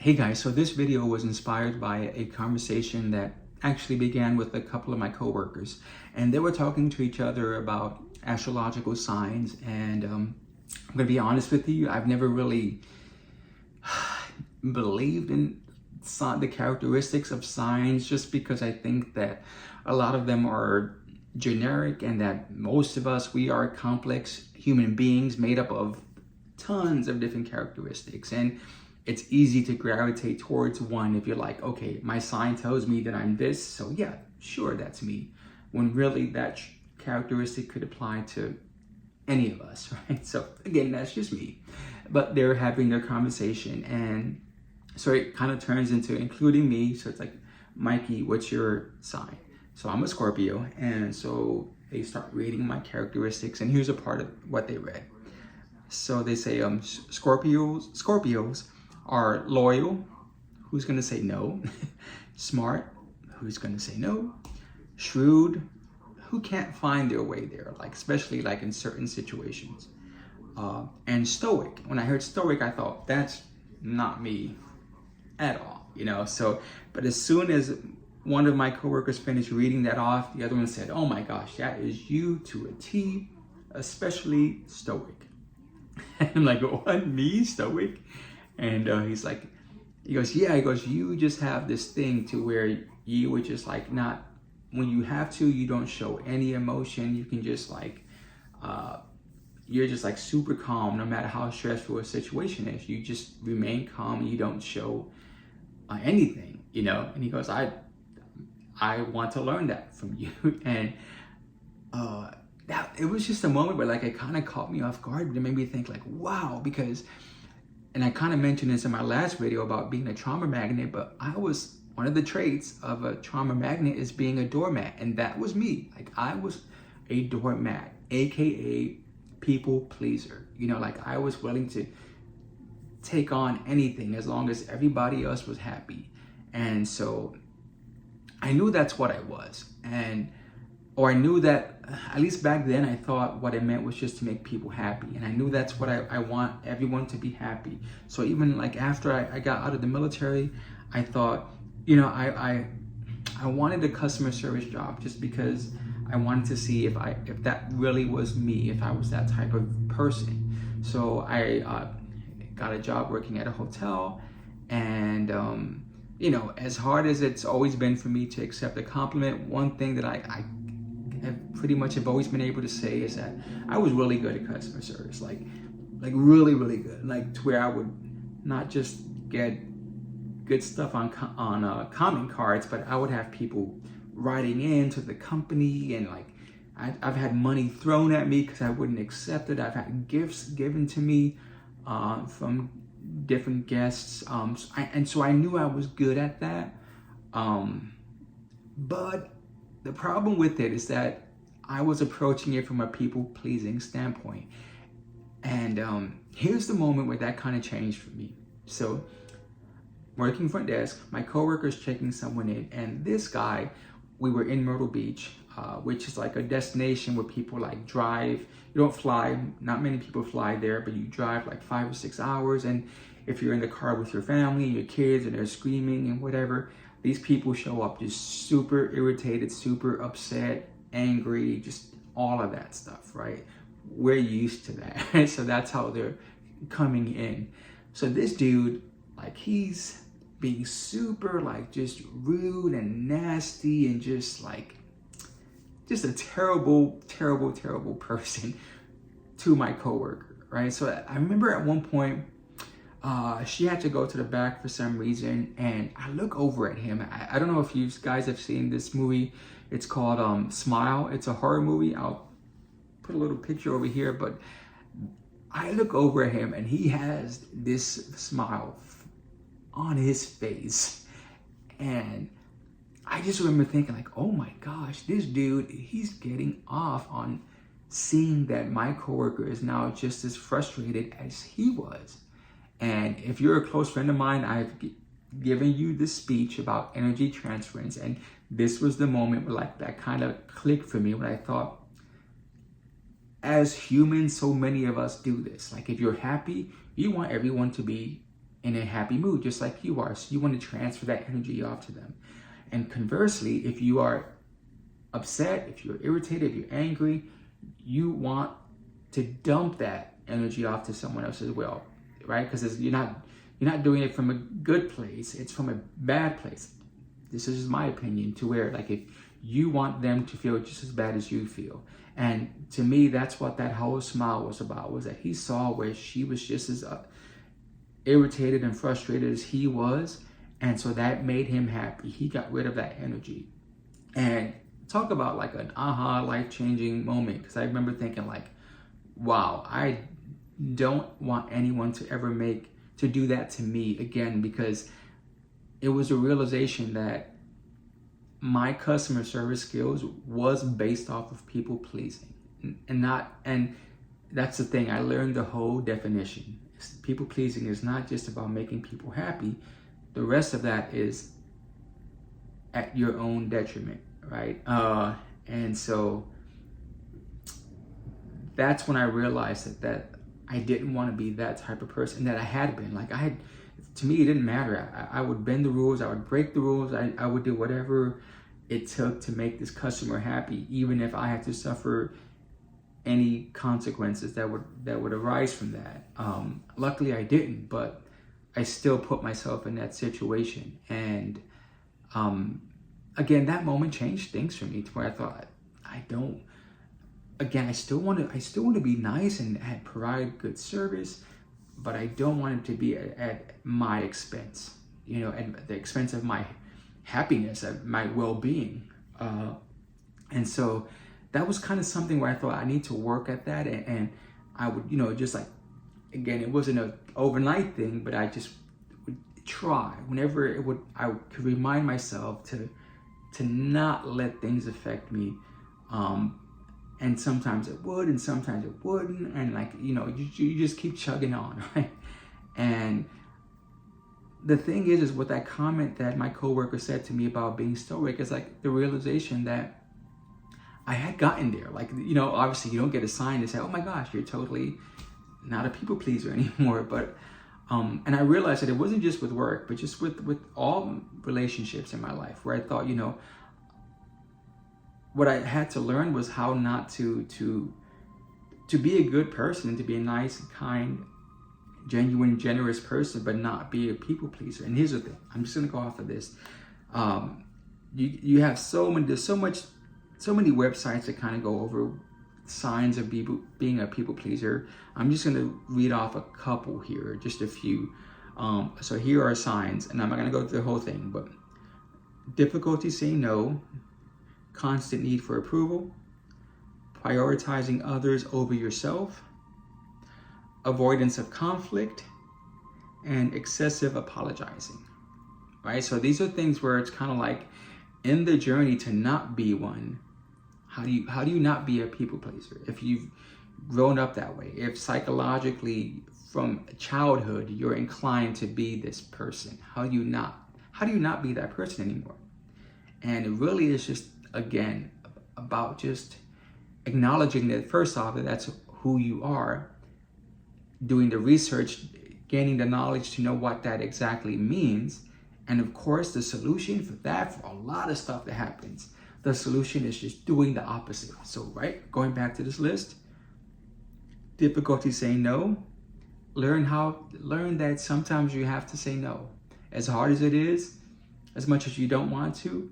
Hey guys, so this video was inspired by a conversation that actually began with a couple of my coworkers, and they were talking to each other about astrological signs. And I'm gonna be honest with you, I've never really believed in the characteristics of signs, just because I think that a lot of them are generic, and that most of us, we are complex human beings made up of tons of different characteristics, and it's easy to gravitate towards one if you're like, okay, my sign tells me that I'm this, so yeah, sure, that's me. When really that characteristic could apply to any of us, right? So again, that's just me. But they're having their conversation, and so it kind of turns into including me. So it's like, Mikey, what's your sign? So I'm a Scorpio, and so they start reading my characteristics, and here's a part of what they read. So they say, Scorpios are loyal. Who's gonna say no? Smart. Who's gonna say no? Shrewd. Who can't find their way there, like especially like in certain situations. And stoic. When I heard stoic, I thought that's not me at all, you know. So, but as soon as one of my coworkers finished reading that off, the other one said, "Oh my gosh, that is you to a T, especially stoic." And I'm like, "What, me, stoic?" And he goes, "Yeah," he goes, "You just have this thing to where you would just like not, when you have to, you don't show any emotion. You can just like, you're just like super calm no matter how stressful a situation is. You just remain calm and you don't show anything, you know." And he goes, I want to learn that from you." And that it was just a moment where like it kind of caught me off guard, but it made me think like, wow, because, and I kind of mentioned this in my last video about being a trauma magnet, but one of the traits of a trauma magnet is being a doormat, and that was me. Like I was a doormat, aka people pleaser. You know, like I was willing to take on anything as long as everybody else was happy. And so I knew that's what I was, or I knew that, at least back then, I thought what it meant was just to make people happy. And I knew that's what I want everyone to be happy. So even like after I got out of the military, I thought, you know, I wanted a customer service job just because I wanted to see if that really was me, if I was that type of person. So I got a job working at a hotel, and you know, as hard as it's always been for me to accept a compliment, one thing that I pretty much have always been able to say is that I was really good at customer service, like really, really good, like to where I would not just get good stuff on comment cards, but I would have people writing into the company, and like I've had money thrown at me because I wouldn't accept it. I've had gifts given to me from different guests, and so I knew I was good at that. But the problem with it is that I was approaching it from a people-pleasing standpoint. And here's the moment where that kind of changed for me. So, working front desk, my coworker's checking someone in, and this guy, we were in Myrtle Beach, which is like a destination where people like drive. You don't fly, not many people fly there, but you drive like 5 or 6 hours. And if you're in the car with your family and your kids and they're screaming and whatever, these people show up just super irritated, super upset, angry, just all of that stuff, right? We're used to that. So that's how they're coming in. So this dude, like, he's being super like just rude and nasty, and just a terrible, terrible, terrible person to my coworker, right? So I remember at one point, she had to go to the back for some reason, and I look over at him. I don't know if you guys have seen this movie. It's called Smile. It's a horror movie. I'll put a little picture over here, but I look over at him, and he has this smile on his face. And I just remember thinking like, oh my gosh, this dude, he's getting off on seeing that my coworker is now just as frustrated as he was. And if you're a close friend of mine, I've given you this speech about energy transference, and this was the moment where like that kind of clicked for me, when I thought, as humans, so many of us do this. Like if you're happy, you want everyone to be in a happy mood, just like you are. So you want to transfer that energy off to them. And conversely, if you are upset, if you're irritated, if you're angry, you want to dump that energy off to someone else as well, right? Because you're not doing it from a good place, it's from a bad place. This is just my opinion, to where like if you want them to feel just as bad as you feel. And to me, that's what that whole smile was about, was that he saw where she was just as irritated and frustrated as he was. And so that made him happy. He got rid of that energy. And talk about like an aha, life-changing moment. Because I remember thinking like, wow, I don't want anyone to ever do that to me again, because it was a realization that my customer service skills was based off of people pleasing, and that's the thing. I learned the whole definition. People pleasing is not just about making people happy. The rest of that is at your own detriment, right? And so that's when I realized that I didn't want to be that type of person that I had been. Like to me, it didn't matter. I would bend the rules, I would break the rules, I would do whatever it took to make this customer happy, even if I had to suffer any consequences that would arise from that. Luckily I didn't, but I still put myself in that situation. And again, that moment changed things for me, to where I thought, I still want to be nice and provide good service, but I don't want it to be at my expense, at the expense of my happiness, of my well-being. And so that was kind of something where I thought I need to work at that. And I would, just like, again, it wasn't an overnight thing, but I just would try whenever I could remind myself to not let things affect me. And sometimes it would, and sometimes it wouldn't. And like, you just keep chugging on, right? And the thing is with that comment that my coworker said to me about being stoic, is like the realization that I had gotten there. Like, obviously you don't get a sign to say, oh my gosh, you're totally not a people pleaser anymore. But, and I realized that it wasn't just with work, but just with all relationships in my life, where I thought, what I had to learn was how not to be a good person, and to be a nice, kind, genuine, generous person, but not be a people pleaser. And here's the thing, I'm just gonna go off of this. You have there's so many websites that kind of go over signs of being a people pleaser. I'm just gonna read off a couple here, just a few. So here are signs, and I'm not gonna go through the whole thing, but difficulty saying no, constant need for approval, prioritizing others over yourself, avoidance of conflict, and excessive apologizing, right? So these are things where it's kind of like, in the journey to not be one, how do you not be a people pleaser? If you've grown up that way, if psychologically from childhood you're inclined to be this person, how do you not be that person anymore? And it really is just, again, about just acknowledging that, first off, that's who you are, doing the research, gaining the knowledge to know what that exactly means. And of course, the solution for that, for a lot of stuff that happens, the solution is just doing the opposite. So, right, going back to this list, difficulty saying no, learn that sometimes you have to say no. As hard as it is, as much as you don't want to,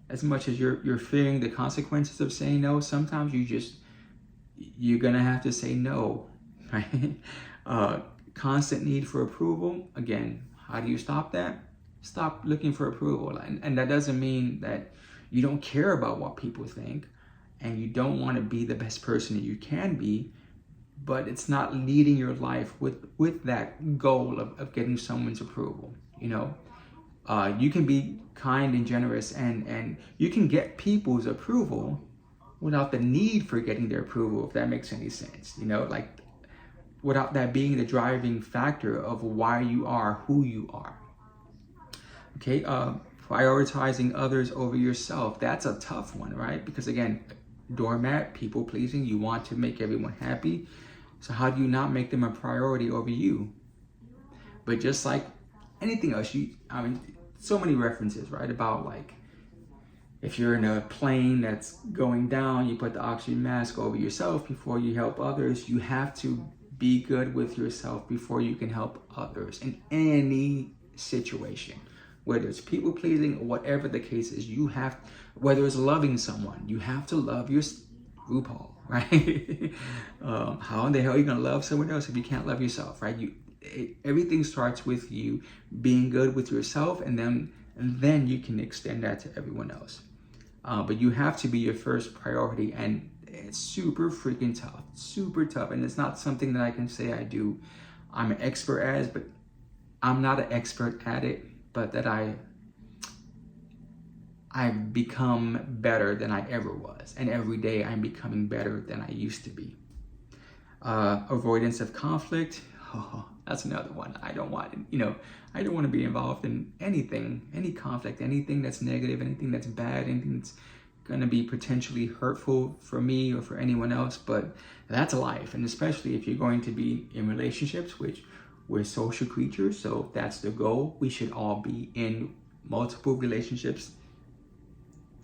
as much as you're fearing the consequences of saying no, sometimes you're gonna have to say no, right? Constant need for approval. Again, how do you stop that? Stop looking for approval. And that doesn't mean that you don't care about what people think and you don't want to be the best person that you can be, but it's not leading your life with that goal of getting someone's approval. You can be kind and generous, and you can get people's approval without the need for getting their approval, if that makes any sense. Like, without that being the driving factor of why you are who you are. Okay, prioritizing others over yourself. That's a tough one, right? Because again, doormat, people pleasing, you want to make everyone happy. So how do you not make them a priority over you? But just like anything else, I mean, so many references, right? About like, if you're in a plane that's going down, you put the oxygen mask over yourself before you help others. You have to be good with yourself before you can help others in any situation, whether it's people pleasing or whatever the case is. You have, whether it's loving someone, you have to love your RuPaul, right? How in the hell are you gonna love someone else if you can't love yourself, right? Everything starts with you being good with yourself, and then you can extend that to everyone else. But you have to be your first priority, and it's super freaking tough, super tough. And it's not something that I can say I'm an expert at, but I'm not an expert at it, but that I've become better than I ever was. And every day I'm becoming better than I used to be. Avoidance of conflict. Oh, that's another one. I don't want to be involved in anything, any conflict, anything that's negative, anything that's bad, anything that's going to be potentially hurtful for me or for anyone else. But that's life. And especially if you're going to be in relationships, which we're social creatures, so that's the goal. We should all be in multiple relationships,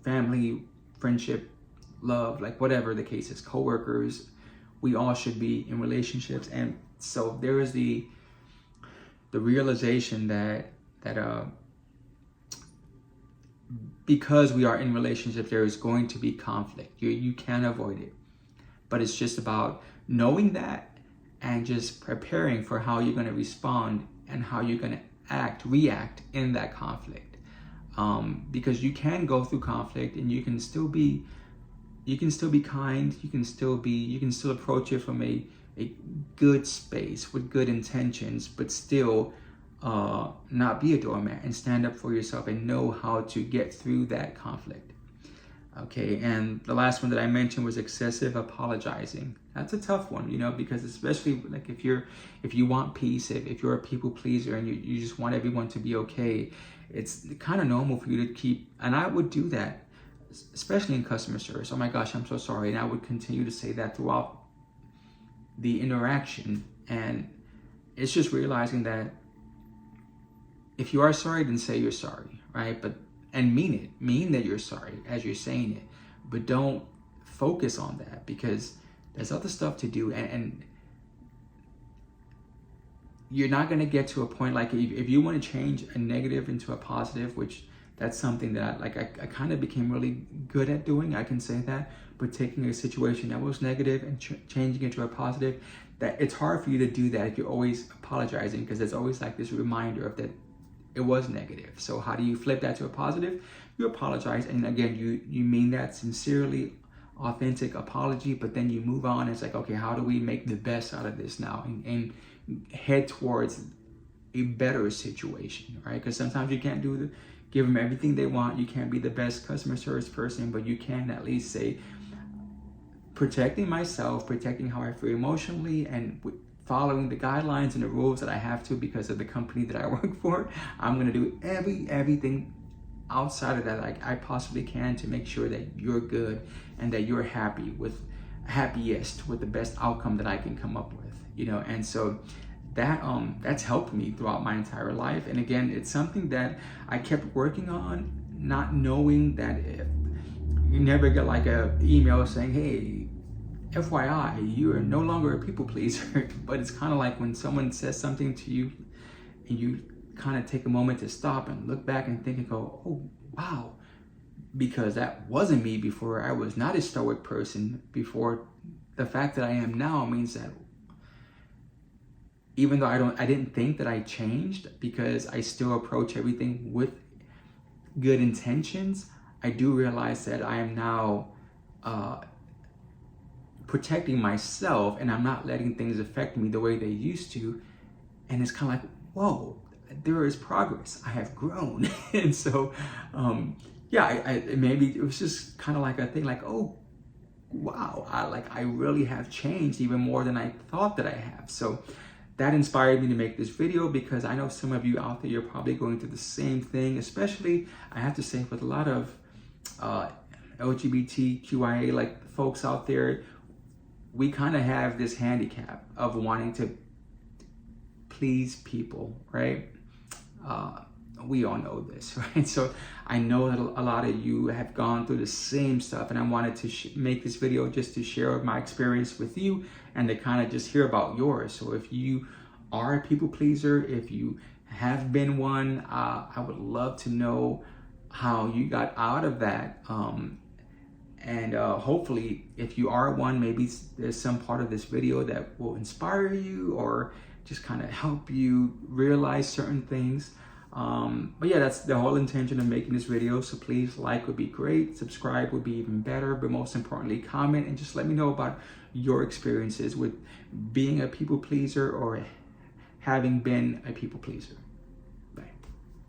family, friendship, love, like whatever the case is, coworkers. We all should be in relationships. And so there is the realization that because we are in relationships, there is going to be conflict. You can't avoid it. But it's just about knowing that and just preparing for how you're going to respond and how you're going to react in that conflict. Because you can go through conflict and you can still be kind, you can still approach it from a good space with good intentions, but still not be a doormat and stand up for yourself and know how to get through that conflict. Okay, and the last one that I mentioned was excessive apologizing. That's a tough one, because especially like if you want peace, if you're a people pleaser and you just want everyone to be okay, it's kind of normal for you to keep, and I would do that, especially in customer service. Oh my gosh, I'm so sorry. And I would continue to say that throughout the interaction. And it's just realizing that if you are sorry, then say you're sorry, right? And mean it. Mean that you're sorry as you're saying it. But don't focus on that, because there's other stuff to do. And you're not going to get to a point, like if you want to change a negative into a positive, which that's something that I kind of became really good at doing, I can say that. But taking a situation that was negative and changing it to a positive, that it's hard for you to do that if you're always apologizing, because there's always like this reminder of that it was negative. So how do you flip that to a positive? You apologize, and again, you mean that sincerely, authentic apology, but then you move on. It's like, okay, how do we make the best out of this now and head towards a better situation, right? Because sometimes you can't give them everything they want. You can't be the best customer service person, but you can at least say, protecting myself, protecting how I feel emotionally, and following the guidelines and the rules that I have to because of the company that I work for. I'm going to do everything outside of that I possibly can to make sure that you're good and that you're happiest with the best outcome that I can come up with, and so that's helped me throughout my entire life. And again, it's something that I kept working on, not knowing that if you never get like a email saying, hey, FYI, you are no longer a people pleaser. But it's kind of like when someone says something to you and you kind of take a moment to stop and look back and think and go, oh, wow, because that wasn't me before. I was not a stoic person before. The fact that I am now means that even though I didn't think that I changed, because I still approach everything with good intentions, I do realize that I am now protecting myself, and I'm not letting things affect me the way they used to. And it's kind of like, whoa, there is progress. I have grown. And so, maybe it was just kind of like a thing like, oh, wow, I really have changed even more than I thought that I have. So that inspired me to make this video, because I know some of you out there, you're probably going through the same thing, especially, I have to say, with a lot of LGBTQIA like folks out there. We kind of have this handicap of wanting to please people, right? We all know this, right? So I know that a lot of you have gone through the same stuff, and I wanted to make this video just to share my experience with you and to kind of just hear about yours. So if you are a people pleaser, if you have been one, I would love to know how you got out of that. And hopefully, if you are one, maybe there's some part of this video that will inspire you or just kind of help you realize certain things. But yeah, that's the whole intention of making this video. So please, like would be great, subscribe would be even better, but most importantly, comment and just let me know about your experiences with being a people pleaser or having been a people pleaser.